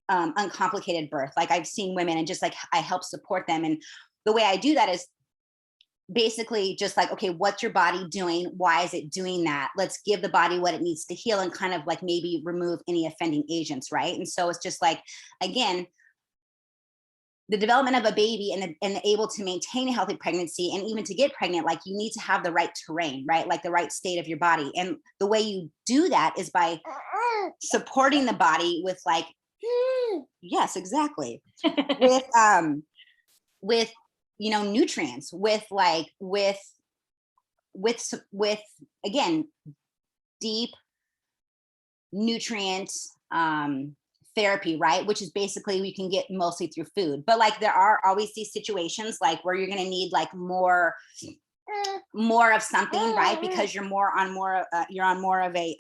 uncomplicated birth. Like I've seen women and just like I help support them, and the way I do that is basically just like, okay, what's your body doing? Why is it doing that? Let's give the body what it needs to heal, and kind of like maybe remove any offending agents, right? And so it's just like, again, the development of a baby and able to maintain a healthy pregnancy, and even to get pregnant, like you need to have the right terrain, right? Like the right state of your body. And the way you do that is by supporting the body with like, yes, exactly. with nutrients, with again, deep nutrients, therapy, right? Which is basically we can get mostly through food, but like there are always these situations like where you're going to need like more of something, right? Because you're on more of a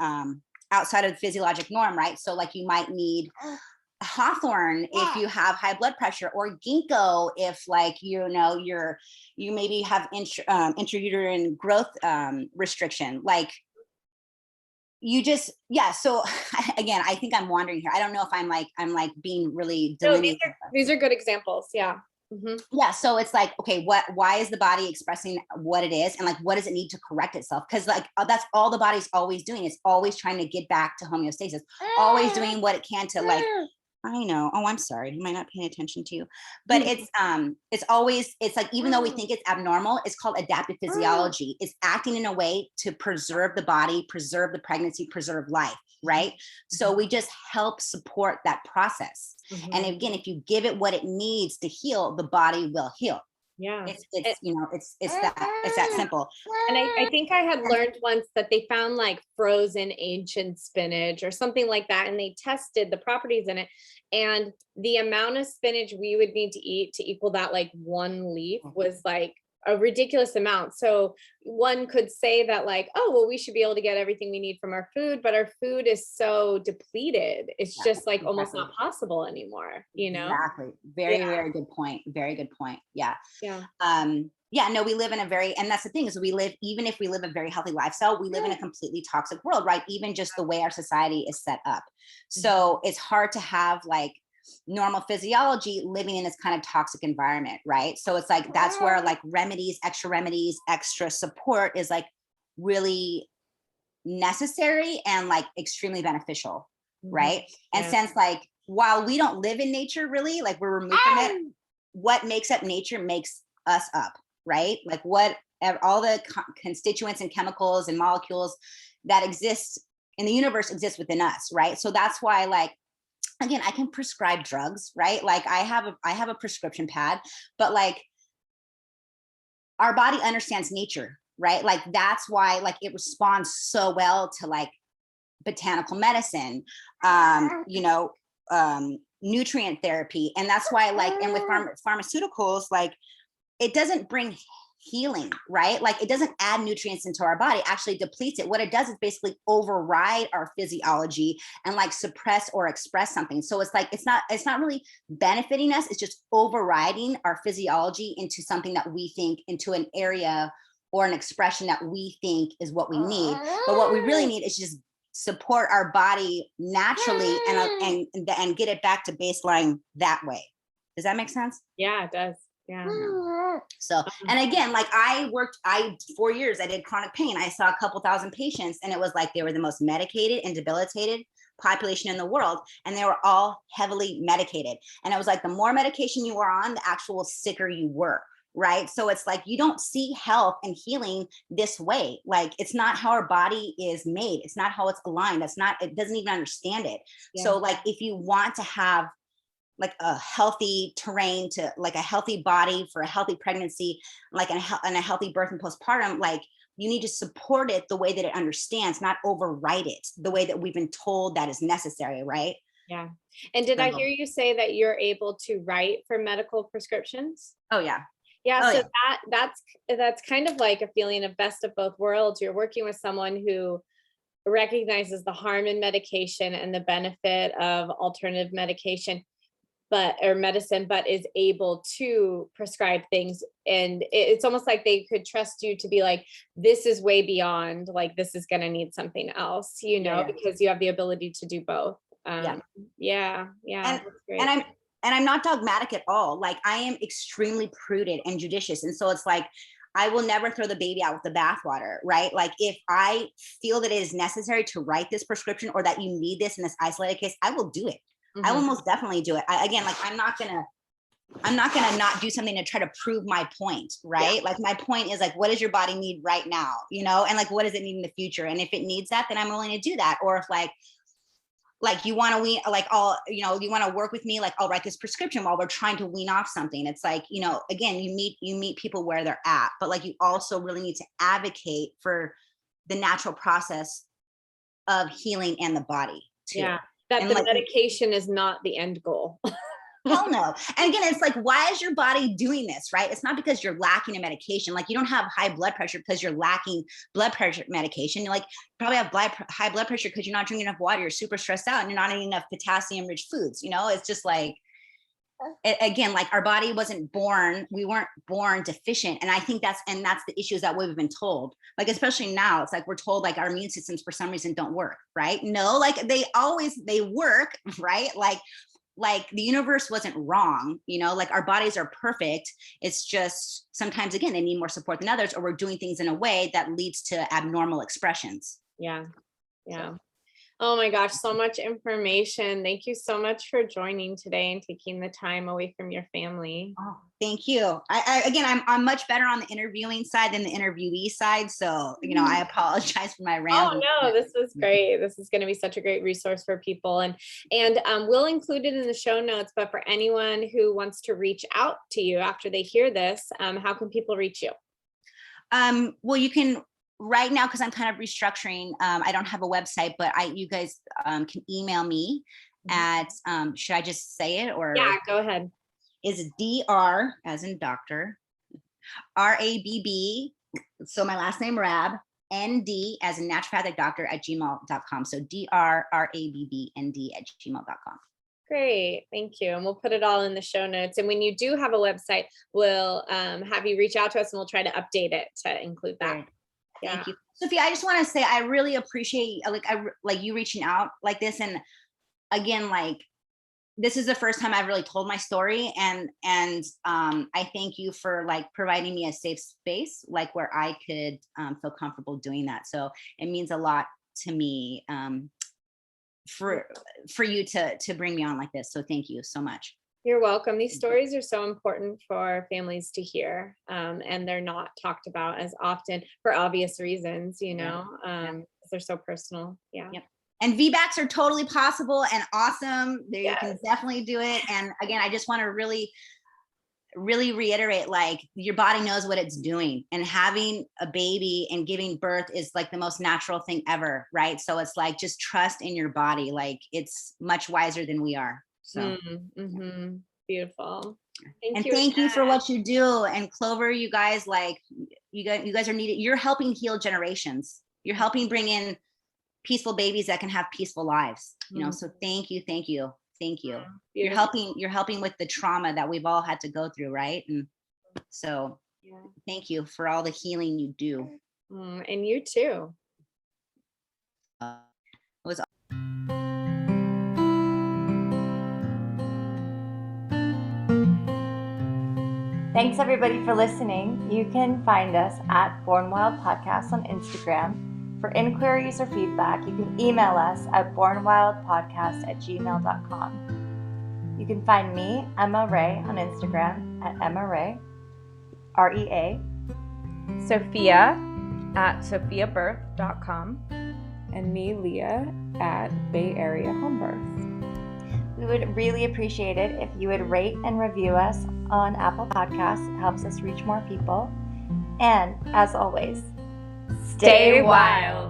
outside of the physiologic norm, right? So like you might need hawthorn if you have high blood pressure, or ginkgo if like you maybe have intrauterine growth restriction, like you just, so again, I think I'm wandering here. I don't know if I'm being really delineated. No, these are good examples. Yeah. Yeah. So it's like, okay, why is the body expressing what it is? And like, what does it need to correct itself? Because like, that's all the body's always doing. It's always trying to get back to homeostasis, always doing what it can to like, I know. Oh, I'm sorry. Am I not paying attention to you? But it's always, it's like, even though we think it's abnormal, it's called adaptive physiology. It's acting in a way to preserve the body, preserve the pregnancy, preserve life, right? So we just help support that process. And again, if you give it what it needs to heal, the body will heal. Yeah. It's that simple. And I think I had learned once that they found like frozen ancient spinach or something like that, and they tested the properties in it, and the amount of spinach we would need to eat to equal that like one leaf was like a ridiculous amount. So one could say that like, oh, well, we should be able to get everything we need from our food, but our food is so depleted. It's just like almost not possible anymore, you know? Exactly. Very good point. Very good point. Yeah. Yeah. Yeah, no, we live in a very, and that's the thing is even if we live a very healthy lifestyle, we live in a completely toxic world, right? Even just the way our society is set up. So it's hard to have like normal physiology living in this kind of toxic environment, right? So it's like, that's where like remedies, extra support is like really necessary and like extremely beneficial, right? And since like, while we don't live in nature really, like we're removed from it, what makes up nature makes us up, right? Like all the constituents and chemicals and molecules that exist in the universe exist within us, right? So that's why like, again, I can prescribe drugs, right? Like I have a prescription pad, but like our body understands nature, right? Like that's why like it responds so well to like botanical medicine, nutrient therapy. And that's why like, and with pharmaceuticals, like it doesn't bring healing, right? Like it doesn't add nutrients into our body, actually depletes it. What it does is basically override our physiology and like suppress or express something. So it's like, it's not really benefiting us. It's just overriding our physiology into something that we think, into an area or an expression that we think is what we need. But what we really need is just support our body naturally and get it back to baseline that way. Does that make sense? Yeah, it does. Yeah. So, and again, like 4 years, I did chronic pain. I saw a couple thousand patients and it was like, they were the most medicated and debilitated population in the world. And they were all heavily medicated. And it was like, the more medication you were on, the actual sicker you were. Right. So it's like, you don't see health and healing this way. Like, it's not how our body is made. It's not how it's aligned. It doesn't even understand it. Yeah. So like, if you want to have like a healthy terrain to like a healthy body for a healthy pregnancy, like and a healthy birth and postpartum, like you need to support it the way that it understands, not override it the way that we've been told that is necessary. Right. Yeah. And did I hear you say that you're able to write for medical prescriptions? Oh yeah. Yeah. So that's kind of like a feeling of best of both worlds. You're working with someone who recognizes the harm in medication and the benefit of alternative medication, medicine, but is able to prescribe things. And it's almost like they could trust you to be like, this is way beyond, like, this is going to need something else, because you have the ability to do both. Yeah. That's great. And I'm not dogmatic at all. Like I am extremely prudent and judicious. And so it's like, I will never throw the baby out with the bathwater, right? Like if I feel that it is necessary to write this prescription or that you need this in this isolated case, I will do it. I will most definitely do it. I'm not gonna not do something to try to prove my point, right? Yeah. Like my point is like, what does your body need right now? And like, what does it need in the future? And if it needs that, then I'm willing to do that. Or if like you want to wean, like you want to work with me, like I'll write this prescription while we're trying to wean off something. It's like, again, you meet people where they're at, but like you also really need to advocate for the natural process of healing and the body too. Yeah. That the medication is not the end goal. Hell no. And again, it's like, why is your body doing this, right? It's not because you're lacking a medication. Like you don't have high blood pressure because you're lacking blood pressure medication. You like probably have high blood pressure because you're not drinking enough water. You're super stressed out and you're not eating enough potassium rich foods. It's just like, again, like our body we weren't born deficient. And I think that's the issues that we've been told, like, especially now, it's like, we're told like our immune systems for some reason don't work, right? No, like they work, right? Like like the universe wasn't wrong, like our bodies are perfect. It's just sometimes, again, they need more support than others, or we're doing things in a way that leads to abnormal expressions. Yeah. So. Oh my gosh, so much information. Thank you so much for joining today and taking the time away from your family. Oh, thank you. I'm much better on the interviewing side than the interviewee side. So, I apologize for my rambling. Oh no, this was great. This is going to be such a great resource for people. And we'll include it in the show notes, but for anyone who wants to reach out to you after they hear this, how can people reach you? Well, you can right now, because I'm kind of restructuring. I don't have a website, but you guys can email me at, should I just say it, or? Yeah, go ahead. Is Dr. as in doctor, RABB. So my last name Rabb, ND as in naturopathic doctor at gmail.com. So DRRABBND@gmail.com. Great. Thank you. And we'll put it all in the show notes. And when you do have a website, we'll have you reach out to us and we'll try to update it to include that. Great. Thank you. Sophia, I just want to say, I really appreciate like you reaching out like this. And again, like, this is the first time I've really told my story. And I thank you for like providing me a safe space, like where I could feel comfortable doing that. So it means a lot to me for you to bring me on like this. So thank you so much. You're welcome. These stories are so important for families to hear, and they're not talked about as often for obvious reasons, they're so personal. Yeah. Yep. And VBACs are totally possible and awesome. You can definitely do it. And again, I just want to really, really reiterate, like, your body knows what it's doing, and having a baby and giving birth is like the most natural thing ever. Right. So it's like, just trust in your body. Like, it's much wiser than we are. So beautiful. Thank you for what you do. And Clover, you guys, like, you guys are needed. You're helping heal generations. You're helping bring in peaceful babies that can have peaceful lives. So thank you. You're helping with the trauma that we've all had to go through, right? And so thank you for all the healing you do. And you too. It was Thanks everybody for listening. You can find us at Born Wild Podcast on Instagram. For inquiries or feedback, you can email us at bornwildpodcast@gmail.com. You can find me, Emma Ray, on Instagram at Emma Ray, REA. Sophia at sophiabirth.com. And me, Leah, at Bay Area Home Birth. We would really appreciate it if you would rate and review us on Apple Podcasts. It helps us reach more people. And as always, Stay wild.